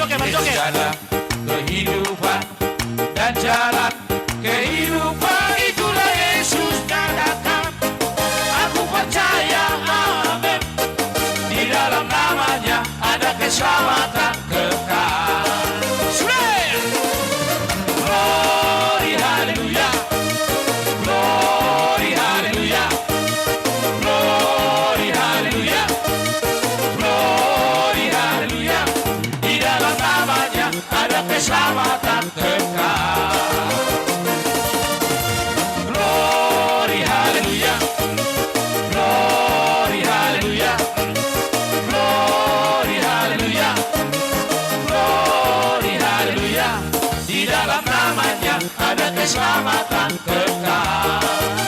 Jalan kehidupan dan jalan kehidupan, itulah Yesus yang datang. Aku percaya, amin. Di dalam namanya ada keselamatan kekal. Glory haleluya, glory haleluya, glory haleluya, glory haleluya. Di dalam namanya ada keselamatan kekal. Glory haleluya, glory haleluya, glory haleluya, glory haleluya. Di dalam namanya ada keselamatan kekal.